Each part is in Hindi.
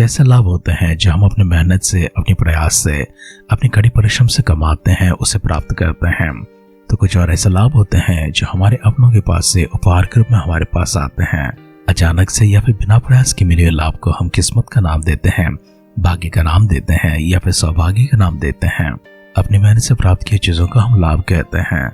ऐसे लाभ होते हैं जो हम अपने मेहनत से, अपनी प्रयास से, अपनी कड़ी परिश्रम से कमाते हैं, उसे प्राप्त करते हैं। तो कुछ और ऐसे लाभ होते हैं जो हमारे अपनों के पास से उपहार के रूप में हमारे पास आते हैं। अचानक से या फिर बिना प्रयास के मिले हुए लाभ को हम किस्मत का नाम देते हैं, भाग्य का नाम देते हैं या फिर सौभाग्य का नाम देते हैं। अपनी मेहनत से प्राप्त किए चीजों को हम लाभ कहते हैं।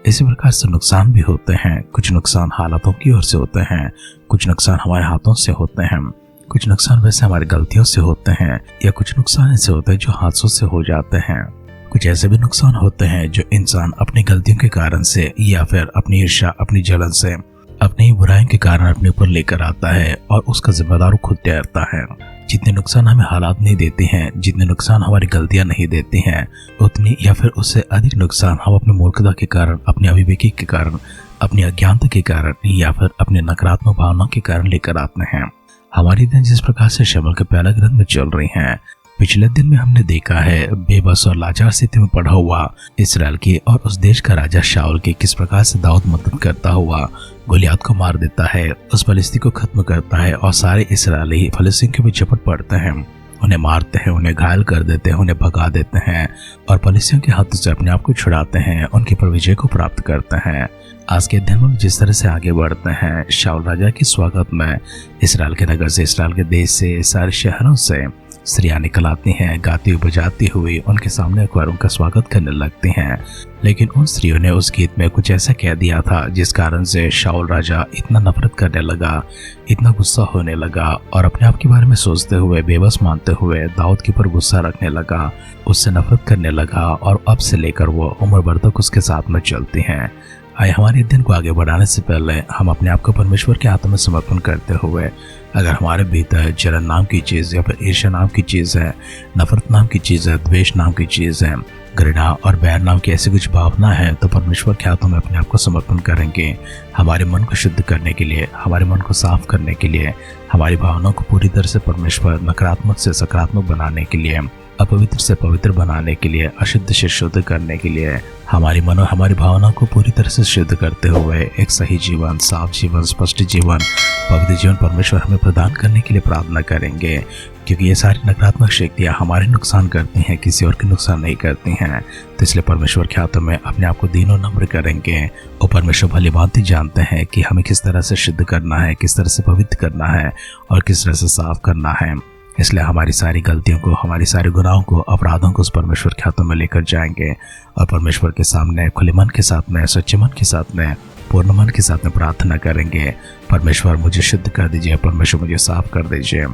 इसी प्रकार से नुकसान भी होते हैं। कुछ नुकसान हालातों की ओर से होते हैं, कुछ नुकसान हमारे हाथों से होते हैं, कुछ नुकसान वैसे हमारी गलतियों से होते हैं, या कुछ नुकसान ऐसे होते हैं जो हादसों से हो जाते हैं। कुछ ऐसे भी नुकसान होते हैं जो इंसान अपनी गलतियों के कारण से या फिर अपनी ईर्ष्या, अपनी जलन से, अपनी बुराइयों के कारण अपने ऊपर लेकर आता है और उसका जिम्मेदार खुद ठहरता है। जितने नुकसान हमें हालात नहीं देते हैं, जितने नुकसान हमारी गलतियां नहीं देती हैं, उतनी या फिर उससे अधिक नुकसान हम अपनी मूर्खता के कारण, अपनी अविवेकी के कारण, अपनी अज्ञानता के कारण या फिर अपने नकारात्मक भावनाओं के कारण लेकर आते हैं। हमारी दिन जिस प्रकार से शमूएल के पहले ग्रंथ में चल रही हैं, पिछले दिन में हमने देखा है बेबस और लाचार स्थिति में पड़ा हुआ इसराइल की और उस देश का राजा शाऊल की किस प्रकार से दाऊद मदद करता हुआ गोलियात को मार देता है, उस फलिस्ती को खत्म करता है और सारे इसराइली फलिस्तीन के भी झपट पड़ते हैं, उन्हें मारते हैं, उन्हें घायल कर देते हैं, उन्हें भगा देते हैं और फलिस्तियों के हाथों से अपने आप को छुड़ाते हैं, उनके पर विजय को प्राप्त करते हैं। आज के अध्ययन में जिस तरह से आगे बढ़ते हैं, शाऊल राजा के स्वागत में इसराइल के नगर से, इसराइल के देश से, सारे शहरों से स्त्रियां निकल आती हैं, गाती हुई बजाती हुई उनके सामने एक बार उनका स्वागत करने लगती हैं। लेकिन उन स्त्रियों ने उस गीत में कुछ ऐसा कह दिया था जिस कारण से शाऊल राजा इतना नफरत करने लगा, इतना गुस्सा होने लगा और अपने आप के बारे में सोचते हुए, बेबस मानते हुए दाऊद के ऊपर गुस्सा रखने लगा, उससे नफरत करने लगा और अब से लेकर वो उम्र भर तक उसके साथ में चलती हैं। आइए हमारे दिन को आगे बढ़ाने से पहले हम अपने आप को परमेश्वर के हाथों में समर्पण करते हुए, अगर हमारे भीतर जलन नाम की चीज़ या फिर ईर्ष्या नाम की चीज़ है, नफरत नाम की चीज़ है, द्वेष नाम की चीज़ है, घृणा और बैर नाम की ऐसी कुछ भावना है, तो परमेश्वर के हाथों में अपने आप को समर्पण करेंगे। हमारे मन को शुद्ध करने के लिए, हमारे मन को साफ करने के लिए, हमारी भावनाओं को पूरी तरह से परमेश्वर नकारात्मक से सकारात्मक बनाने के लिए, अपवित्र से पवित्र बनाने के लिए, अशुद्ध से शुद्ध करने के लिए, हमारी मन और हमारी भावनाओं को पूरी तरह से शुद्ध करते हुए एक सही जीवन, साफ जीवन, स्पष्ट जीवन, पवित्र जीवन परमेश्वर हमें प्रदान करने के लिए प्रार्थना करेंगे। क्योंकि ये सारी नकारात्मक शक्तियाँ हमारे नुकसान करती हैं, किसी और के नुकसान नहीं करती हैं। तो इसलिए परमेश्वर के हाथों में अपने आप को दीनों नम्र करेंगे और परमेश्वर भली भांति जानते हैं कि हमें किस तरह से शुद्ध करना है, किस तरह से पवित्र करना है और किस तरह से साफ करना है। इसलिए हमारी सारी गलतियों को, हमारी सारे गुनाहों को, अपराधों को उस परमेश्वर के हाथों में लेकर जाएंगे और परमेश्वर के सामने खुले मन के साथ में, सच्चे मन के साथ में, पूर्ण मन के साथ में प्रार्थना करेंगे, परमेश्वर मुझे शुद्ध कर दीजिए, परमेश्वर मुझे साफ कर दीजिए।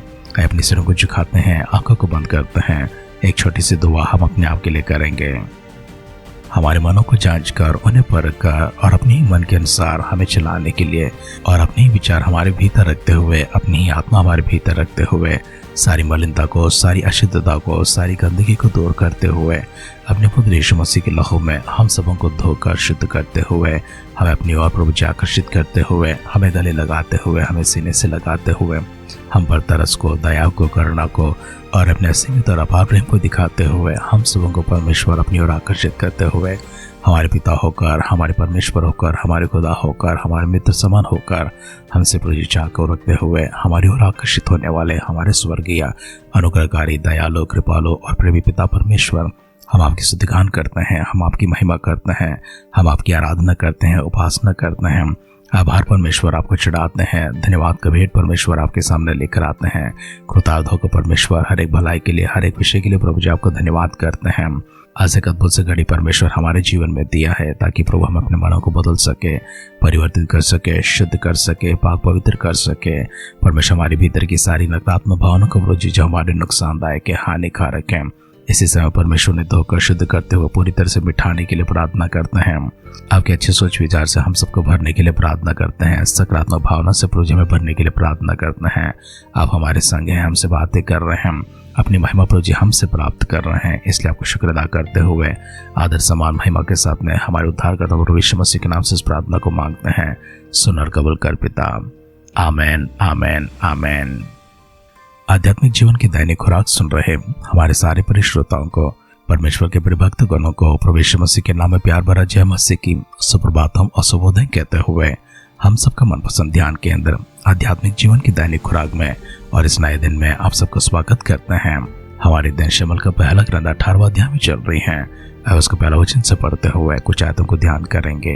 अपने सिरों को झुकाते हैं, आंखों को बंद करते हैं, एक छोटी सी दुआ हम अपने आप के लिए करेंगे। हमारे मनों को जांच कर, उन्हें परख कर और अपने ही मन के अनुसार हमें चलाने के लिए और अपने ही विचार हमारे भीतर रखते हुए, अपनी ही आत्मा हमारे भीतर रखते हुए सारी मलिनता को, सारी अशुद्धता को, सारी गंदगी को दूर करते हुए अपने पुत्र यीशु मसीह के लहू में हम सबों को धोकर शुद्ध करते हुए, हमें अपनी ओर प्रभु जी आकर्षित करते हुए, हमें गले लगाते हुए, हमें सीने से लगाते हुए, हम पर तरस को, दया को, करुणा को और अपने असीमित और अपार प्रेम को दिखाते हुए हम सबों को परमेश्वर अपनी ओर आकर्षित करते हुए, हमारे पिता होकर, हमारे परमेश्वर होकर, हमारे खुदा होकर, हमारे मित्र समान होकर, हमसे प्रभु चाह को रखते हुए हमारी ओर आकर्षित होने वाले हमारे स्वर्गीय अनुग्रहकारी, दयालु, कृपालु और प्रेमी पिता परमेश्वर, हम आपकी स्तुतिगान करते हैं, हम आपकी महिमा करते हैं, हम आपकी आराधना करते हैं, उपासना करते हैं। आभार परमेश्वर आपको चढ़ाते हैं, धन्यवाद का भेंट परमेश्वर आपके सामने लेकर आते हैं। कृतार्थ होकर परमेश्वर हर एक भलाई के लिए, हर एक विषय के लिए प्रभु जी आपको धन्यवाद करते हैं। आज एक अद्भुत से घड़ी परमेश्वर हमारे जीवन में दिया है ताकि प्रभु हम अपने मनों को बदल सके, परिवर्तित कर सके, शुद्ध कर सके, पाक पवित्र कर सके। परमेश्वर हमारे भीतर की सारी नकारात्मक भावनाओं को प्रभु जी जो हमारे नुकसानदायक है, हानिकारक है, इसी समय परमेश्वर ने धोकर शुद्ध करते हुए पूरी तरह से मिटाने के लिए प्रार्थना करते हैं। आपके अच्छे सोच विचार से हम सबको भरने के लिए प्रार्थना करते हैं, सकारात्मक भावना से प्रभु जी में भरने के लिए प्रार्थना करते हैं। आप हमारे संग हैं, हमसे बातें कर रहे हैं, अपनी महिमा प्रभु जी हमसे प्राप्त कर रहे हैं। इसलिए आपको शुक्र अदा करते हुए आदर समान महिमा के साथ में हमारे उद्धारकर्ता प्रभु यीशु मसीह के नाम से इस प्रार्थना को मांगते हैं। सुन और कबूल कर पिता। आमेन, आमेन, आमेन। आध्यात्मिक जीवन की दैनिक खुराक सुन रहे हमारे सारे प्रिय श्रोताओं को, परमेश्वर के परिभक्त गणों को प्रभु यीशु मसीह के नाम में प्यार भरा जय मसीह की सुप्रभातम और शुभोदय कहते हुए हम सबका मनपसंद ध्यान केंद्र आध्यात्मिक जीवन की दैनिक खुराक में और इस नए दिन में आप सबका स्वागत करते हैं। हमारे दिन शमूएल का पहला ग्रंथ 18वां अध्याय में चल रही है। अब उसको पहला वचन से पढ़ते हुए कुछ आयतों को ध्यान करेंगे।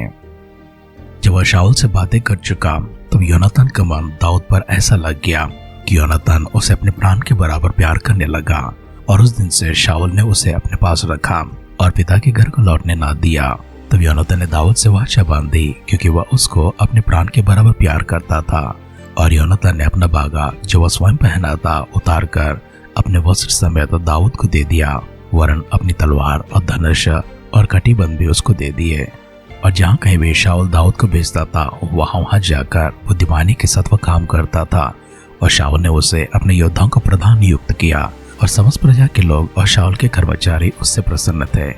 जब वह शाऊल से बातें कर चुका तब योनातान का मन दाऊद पर ऐसा लग गया कि योनातान उसे अपने प्राण के बराबर प्यार करने लगा, और उस दिन से शाऊल ने उसे अपने पास रखा और पिता के घर को लौटने ना दिया। तब योनातान ने दाऊद से वाचा बांधी, क्योंकि वह उसको अपने प्राण के बराबर प्यार करता था। और योनातान ने अपना बागा जो वह स्वयं पहना था उतार कर अपने वस्त्र समेत दाऊद को दे दिया, वरन अपनी तलवार और धनुष और कटीबंध भी उसको दे दिए। और जहाँ कहीं भी शाऊल दाऊद को भेजता था वहां जाकर बुद्धिमानी के साथ वह काम करता था। और शाऊल ने उसे अपने योद्धाओं को प्रधान नियुक्त किया, और समस्त प्रजा के लोग और शाऊल के कर्मचारी उससे प्रसन्न थे।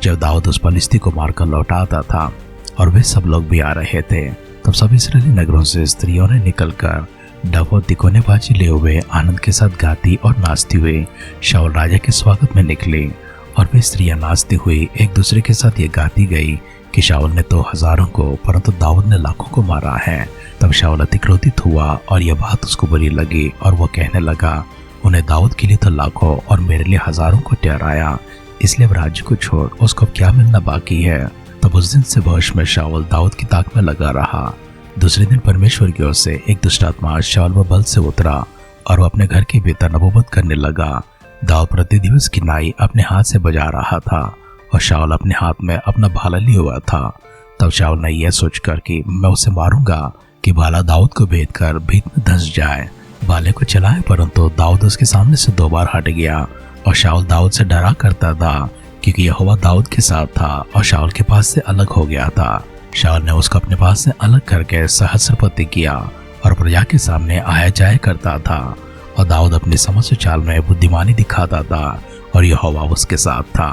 जब दाऊद उस पलिश्ती को मारकर लौटा आता था और वे सब लोग भी आ रहे थे, तब सब इस्राएली नगरों से स्त्रियों ने निकलकर डफ और तिकोने बाजी ले हुए आनंद के साथ गाती और नाचती हुई शाऊल राजा के स्वागत में निकली। और वे स्त्रियां नाचती हुई एक दूसरे के साथ ये गाती गई कि शाऊल ने तो हजारों को परंतु दाऊद ने लाखों को मारा है। तब शाऊल अति क्रोधित हुआ और यह बात उसको बुरी लगी, और वह कहने लगा, उन्हें दाऊद के लिए तो लाखों और मेरे लिए हजारों को ठहराया, इसलिए अब राज्य को छोड़ उसको क्या मिलना बाकी है। तब उस दिन से वश में शाऊल दाऊद की ताक में लगा रहा। दूसरे दिन परमेश्वर की ओर से एक दुष्ट आत्मा शाऊल व बल से उतरा, और वह अपने घर के भीतर नबूवत करने लगा। दाऊद प्रति दिवस की नाई अपने हाथ से बजा रहा था, और शाऊल अपने हाथ में अपना भाला लिए हुआ था। तब शाऊल ने यह सोचकर कि मैं उसे मारूंगा कि भाला दाऊद को भेद कर भीत में धंस जाए, भाले को चलाए, परंतु दाऊद उसके सामने से 2 बार हट गया। और शाऊल दाऊद से डरा करता था, क्योंकि यहोवा दाऊद के साथ था और शाऊल के पास से अलग हो गया था। शाऊल ने उसको अपने पास से अलग करके सहस्त्रपति किया और प्रजा के सामने आया जाया करता था। और दाऊद अपनी समस्त चाल में बुद्धिमानी दिखाता था, और यहोवा उसके साथ था।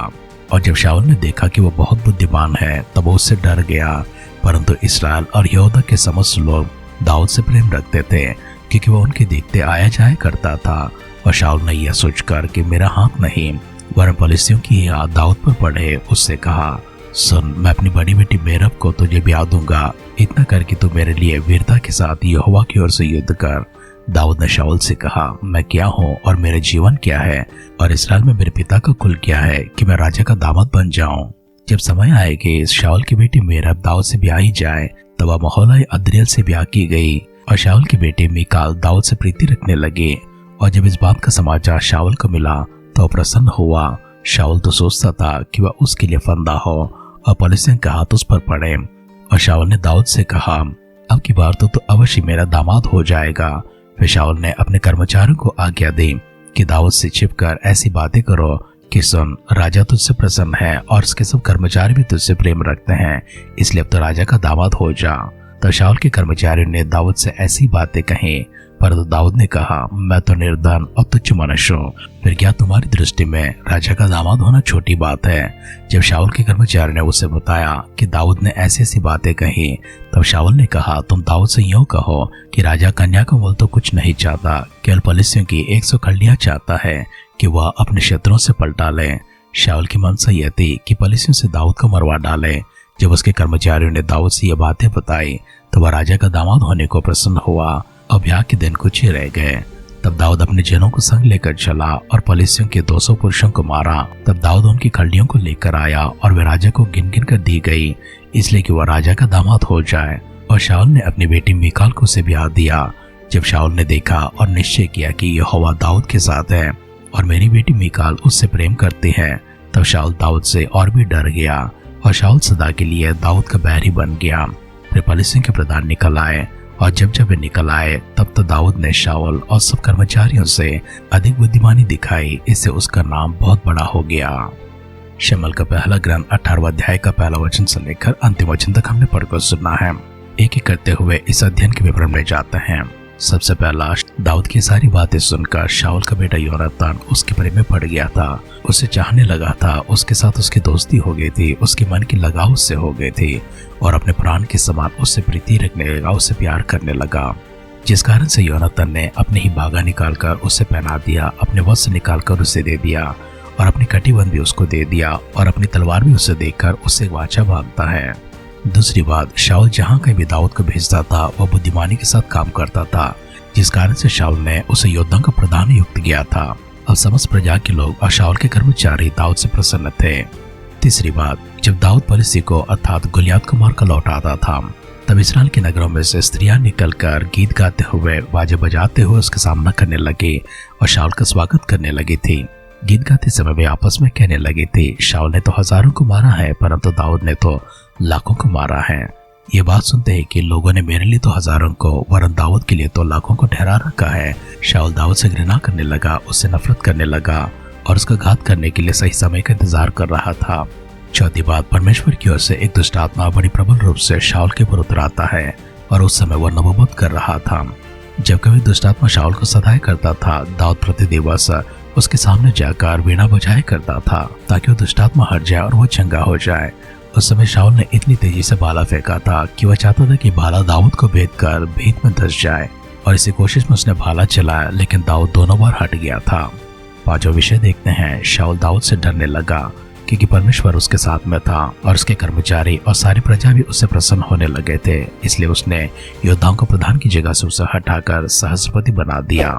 और जब शाऊल ने देखा कि वह बहुत बुद्धिमान है, तब वो उससे डर गया। परंतु इस्राएल और यहूदा के समस्त लोग दाऊद से प्रेम रखते थे, क्योंकि वह उनके देखते आया जाया करता था। और शाऊल ने यह सोचकर कि मेरा हाथ नहीं वरन पलिश्तियों की याद दाऊद पर पड़े, उससे कहा, सुन, मैं अपनी बड़ी बेटी मेरब को तुझे ब्याह दूंगा, इतना कर कि तू मेरे लिए वीरता के साथ यहोवा की ओर से युद्ध कर। दाऊद ने शाऊल से कहा, मैं क्या हूँ और मेरे जीवन क्या है, और इस्राएल में मेरे पिता का कुल क्या है कि मैं राजा का दामाद बन जाऊं। जब समय आए कि शाऊल की बेटी मेरब दाऊद से ब्याही जाए, तब वह महोलाई अद्रियल से ब्याह की गई। और शाऊल की बेटी मीकाल दाऊद से प्रीति रखने लगे। और जब इस बात का समाचार शाऊल को मिला तो प्रसन्न हुआ। शाऊल तो सोचता था कि वह उसके लिए फंदा हो और पलिश्तियों का हाथ उस पर पड़े। और शाऊल ने दाऊद से कहा, अब की बार तो अवश्य मेरा दामाद हो जाएगा। फिर शाऊल ने अपने कर्मचारियों को आज्ञा दी कि दाऊद से छिपकर ऐसी बातें करो कि सुन, राजा तुझसे प्रसन्न है और उसके सब कर्मचारी भी तुझसे प्रेम रखते हैं, इसलिए अब तो राजा का दामाद हो जा। तो शाऊल के कर्मचारियों ने दाऊद से ऐसी बातें कही, परंतु दाऊद ने कहा, मैं तो निर्धन और तुच्छ मनुष्य हूँ, फिर क्या तुम्हारी दृष्टि में राजा का दामाद होना छोटी बात है। जब शाऊल के कर्मचारी ने उसे बताया कि दाऊद ने ऐसी ऐसी बातें कही, तब शाऊल ने कहा, तुम दाऊद से यूं कहो कि राजा कन्या का मोल तो कुछ नहीं चाहता, केवल पलिश्तियों की 100 कल्लियां चाहता है कि वह अपने शत्रुओं से पलटा ले। शाऊल की मनसा यह थी कि पलिश्तियों से दाऊद को मरवा डाले। जब उसके कर्मचारियों ने दाऊद से यह बातें बताई तो वह राजा का दामाद होने को प्रसन्न हुआ। अब ब्याह के दिन कुछ ही रह गए। तब दाऊद अपने जनों को संग लेकर चला और पलिश्तियों के 200 पुरुषों को मारा। तब दाऊद उनकी खड्डियों को लेकर आया और वे राजा को गिन गिन कर दी गई, इसलिए कि वह राजा का दामाद हो जाए। और शाऊल ने अपनी बेटी मीकाल को उसे ब्याह दिया। जब शाऊल ने देखा और निश्चय किया कि यहोवा दाऊद के साथ है और मेरी बेटी मीकाल उससे प्रेम करती है, तब शाऊल दाऊद से और भी डर गया, और शाऊल सदा के लिए दाऊद का बैरी बन गया। फिर पलिश्तियों के प्रधान निकल आए, और जब वे निकल आए तब तो दाऊद ने शाऊल और सब कर्मचारियों से अधिक बुद्धिमानी दिखाई, इससे उसका नाम बहुत बड़ा हो गया। शमूएल का पहला ग्रंथ 18वां अध्याय का पहला वचन से लेकर अंतिम वचन तक हमने पढ़कर सुना है। एक एक करते हुए इस अध्ययन के विवरण में जाते हैं। सबसे पहला, दाऊद की सारी बातें सुनकर शाऊल का बेटा योनातान उसके प्रेम में पड़ गया था, उसे चाहने लगा था, उसके साथ उसकी दोस्ती हो गई थी, उसके मन की लगाव उससे हो गई थी, और अपने प्राण के समान उससे प्रीति रखने लगा, उससे प्यार करने लगा। जिस कारण से योनातान ने अपने ही बागा निकालकर उसे पहना दिया, अपने वस्त्र निकालकर उसे दे दिया, और अपनी कटीबंध भी उसको दे दिया, और अपनी तलवार भी उसे देकर उससे वाचा बांधता है। दूसरी बात, शाऊल जहाँ कहीं भी दाऊद को भेजता था वह बुद्धिमानी के साथ काम करता था, जिस कारण से शाऊल ने उसे योद्धाओं का प्रधान नियुक्त किया था। अब समस्त प्रजा के लोग और शाऊल के कर्मचारी दाऊद से प्रसन्न थे। तीसरी बात, जब दाऊद पलिश्ती को अर्थात गोलियत को मारकर लौट आता था, तब इस्राएल के नगरों में से स्त्रियां निकलकर गीत गाते हुए, बाजे बजाते हुए उसका सामना करने लगी और शाऊल का स्वागत करने लगी थी। गीत गाते समय वे आपस में कहने लगी थी, शाऊल ने तो हजारों को मारा है, परंतु दाऊद ने तो लाखों को मारा है। ये बात सुनते ही कि लोगों ने मेरे लिए तो हजारों को, वरन दाऊद के लिए तो लाखों को ठहरा रखा है, शाऊल दाऊद से घृणा करने लगा, उससे नफरत करने लगा और उसका घात करने के लिए सही समय का इंतजार कर रहा था। चौथी बात, परमेश्वर की ओर से एक दुष्ट आत्मा बड़ी प्रबल रूप से शाऊल के ऊपर उतर आता है और उस समय वह नबूवत कर रहा था। जब कभी दुष्ट आत्मा शाऊल को सताया करता था, दाऊद प्रति दिवस उसके सामने जाकर वीणा बजाया करता था ताकि वो दुष्ट आत्मा हट जाए और वो चंगा हो जाए। उस समय शाऊल ने इतनी तेजी से भाला फेंका था कि वह चाहता था कि भाला दाऊद को भेद कर भीत में धंस जाए, और इसी कोशिश में उसने भाला चलाया, लेकिन दाऊद दोनों बार हट गया था। पांचवा विषय देखते हैं, शाऊल दाऊद से डरने लगा क्योंकि परमेश्वर उसके साथ में था और उसके कर्मचारी और सारी प्रजा भी उससे प्रसन्न होने लगे थे। इसलिए उसने योद्धाओं को प्रधान की जगह से उसे हटाकर सहस्रपति बना दिया।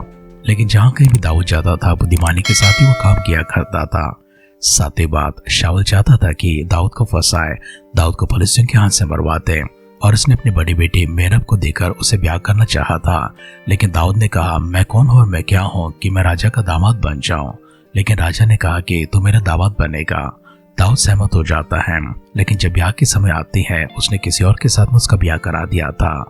लेकिन जहाँ कहीं भी दाऊद जाता था, बुद्धिमानी के साथ ही वो काम किया करता था। सातवीं बात, शाऊल चाहता था कि दाऊद को फंसाए, दाऊद को फलिस्तियों के हाथ से मरवा दे, और उसने अपनी बड़ी बेटी मेरब को देकर उसे ब्याह करना चाहा था। लेकिन दाऊद ने कहा, मैं कौन हूँ और मैं क्या हूँ कि मैं राजा का दामाद बन जाऊं। लेकिन राजा ने कहा कि तू मेरा दामाद बनेगा। दाऊद सहमत हो जाता है, लेकिन जब ब्याह की समय आती है, उसने किसी और के साथ में उसका ब्याह करा दिया था।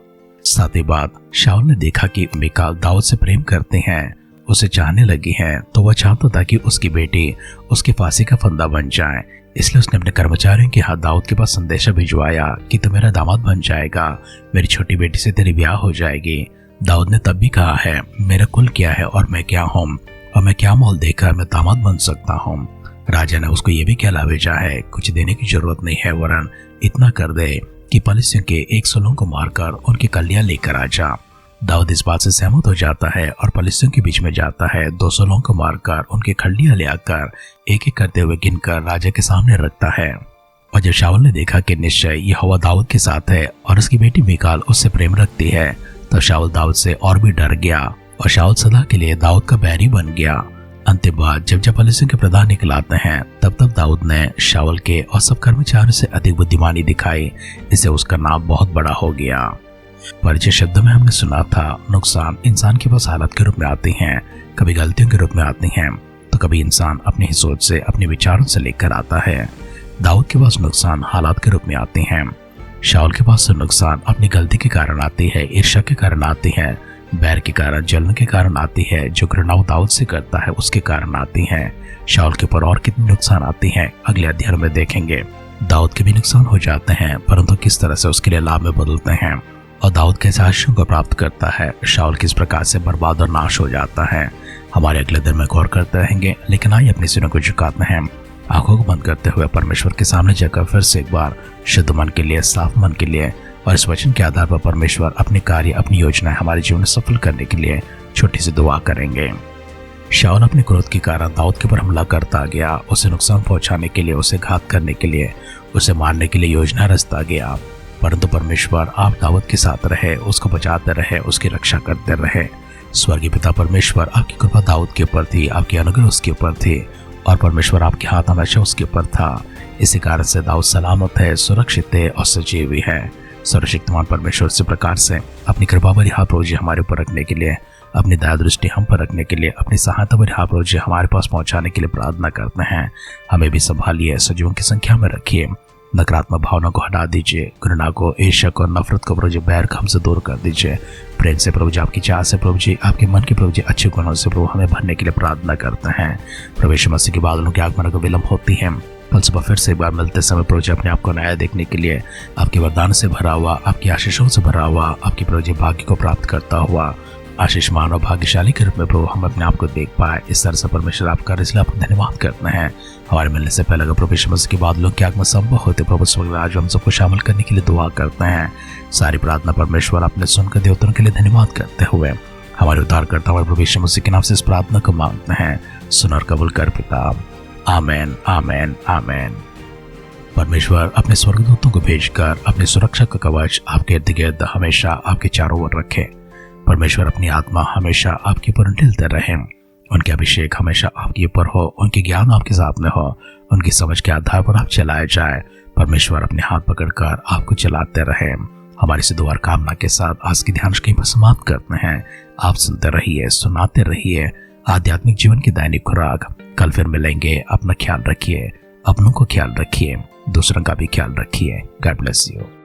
सातवीं बात, शाऊल ने देखा कि मीकाल दाऊद से प्रेम करते हैं, उसे चाहने लगी है, तो वह चाहता था कि उसकी बेटी उसकी फांसी का फंदा बन जाए। इसलिए उसने अपने कर्मचारियों के हाथ दाऊद के पास संदेशा भिजवाया कि तू मेरा दामाद बन जाएगा, मेरी छोटी बेटी से तेरी ब्याह हो जाएगी। दाऊद ने तब भी कहा है, मेरा कुल क्या है और मैं क्या हूँ, और मैं क्या मोल देकर मैं दामाद बन सकता हूँ। राजा ने उसको ये भी कहला भेजा है, कुछ देने की जरूरत नहीं है, वरन इतना कर दे कि फलिस्तियों के 100 लोगों को मारकर उनकी कलियां लेकर आ जा। दाऊद इस बात से सहमत हो जाता है और फलिस्तियों के बीच में जाता है, 200 लोगों को मारकर उनकी खलियां ले आकर एक एक करते हुए गिनकर राजा के सामने रखता है। और जब शाऊल ने देखा कि निश्चय यहोवा दाऊद के साथ है और उसकी बेटी मीकाल उससे प्रेम रखती है, तो शाऊल दाऊद से और भी डर गया और शाऊल सदा के लिए दाऊद का बैरी बन गया। अंतिम बात, जब फलिस्तियों के प्रधान निकलाते हैं, तब दाऊद ने शाऊल के और सब कर्मचारियों से अधिक बुद्धिमानी दिखाई, इससे उसका नाम बहुत बड़ा हो गया। परिचय शब्दों में हमने सुना था, नुकसान इंसान के पास हालत के रूप में आती हैं, कभी गलतियों के रूप में आती हैं, तो कभी इंसान अपनी ही सोच से, अपने विचारों से लेकर आता है। दाऊद के पास नुकसान हालात के रूप में आते हैं, शाऊल के पास तो नुकसान अपनी गलती के कारण आती है, ईर्ष्या के कारण आती है, बैर के कारण, जलन के कारण आती है, जो घृणा दाऊद से करता है उसके कारण आती है। शाऊल के ऊपर और कितने नुकसान आती हैं अगले अध्याय में देखेंगे। दाऊद के भी नुकसान हो जाते हैं, परंतु किस तरह से उसके लिए लाभ में बदलते हैं, और दाऊद कैसे आशीषों को प्राप्त करता है, शाऊल किस प्रकार से बर्बाद और नाश हो जाता है। हमारे अगले दिन में गौर करते रहेंगे। लेकिन आइए अपने सिरों को झुकाते हैं, आंखों को बंद करते हुए परमेश्वर के सामने जाकर फिर से एक बार शुद्ध मन के लिए, साफ मन के लिए, और इस वचन के आधार पर परमेश्वर अपने कार्य, अपनी योजनाएं हमारे जीवन में सफल करने के लिए छोटी सी दुआ करेंगे। शाऊल अपने क्रोध के कारण दाऊद के ऊपर हमला करता गया, उसे नुकसान पहुंचाने के लिए, उसे घात करने के लिए, उसे मारने के लिए योजना रचता गया। परंतु परमेश्वर आप दाऊद के साथ रहे, उसको बचाते रहे, उसकी रक्षा करते रहे। स्वर्गीय पिता परमेश्वर, आपकी कृपा दाऊद के ऊपर थी, आपकी अनुग्रह उसके ऊपर थी, और परमेश्वर आपके हाथ हमेशा उसके ऊपर था। इसी कारण से दाऊद सलामत है, सुरक्षित है और सजीव भी है। सर्वशक्तिमान परमेश्वर इसी प्रकार से अपनी कृपा भरी हाथ रोजी हमारे ऊपर रखने के लिए, अपनी दया दृष्टि हम पर रखने के लिए, अपनी सहायता भरी हाथ रोजी हमारे पास पहुंचाने के लिए प्रार्थना करते हैं। हमें भी संभालिए, सजीवों की संख्या में रखिए, नकारात्मक भावना को हटा दीजिए, घृणा को, ईर्ष्या को, नफरत को प्रभु जी, बैर को हमसे दूर कर दीजिए। प्रेम से प्रभु जी, आपकी चाह से प्रभु जी, आपके मन के प्रभु जी, अच्छे गुणों से प्रभु हमें भरने के लिए प्रार्थना करते हैं। प्रभु यीशु मसीह के बादलों के आगमन को विलंब होती है, कल सुबह फिर से एक बार मिलते समय प्रभु जी अपने आप को नया देखने के लिए, आपके वरदान से भरा हुआ, आपकी आशीषों से भरा हुआ, आपके प्रभु जी भाग्य को प्राप्त करता हुआ आशीषमान और भाग्यशाली के रूप में प्रभु हम अपने आप को देख पाए। इस तरह से परमेश्वर आपका, इसलिए आपको धन्यवाद करते हैं। हमारे मिलने से पहले अगर प्रभु यीशु मसीह के बादलों के आगमन संभव होते, प्रभु स्वर्गराज हम सबको शामिल करने के लिए दुआ करते हैं। सारी प्रार्थना परमेश्वर अपने सुनकर देवताओं के लिए धन्यवाद करते हुए हमारे उद्धारकर्ता हमारे प्रभु यीशु मसीह के नाम से इस प्रार्थना को मांगते हैं। सुन और कबूल कर पिता। आमेन, आमेन, आमेन। परमेश्वर अपने स्वर्गदूतों को भेजकर अपनी सुरक्षा का कवच आपके इर्द गिर्द हमेशा आपके चारों ओर रखे। परमेश्वर अपनी आत्मा हमेशा आपके ऊपर ढिलते रहे। उनके अभिषेक हमेशा आपके ऊपर हो, उनके ज्ञान आपके साथ में हो, उनकी समझ के आधार पर आप चलाए जाए। परमेश्वर अपने हाथ पकड़कर आपको चलाते रहे। हमारी से दुआ कामना के साथ आज की ध्यान कहीं पर समाप्त करते हैं। आप सुनते रहिए, सुनाते रहिए आध्यात्मिक जीवन की दैनिक खुराक। कल फिर मिलेंगे। अपना ख्याल रखिए, अपनों को ख्याल रखिए, दूसरों का भी ख्याल रखिए। God bless you.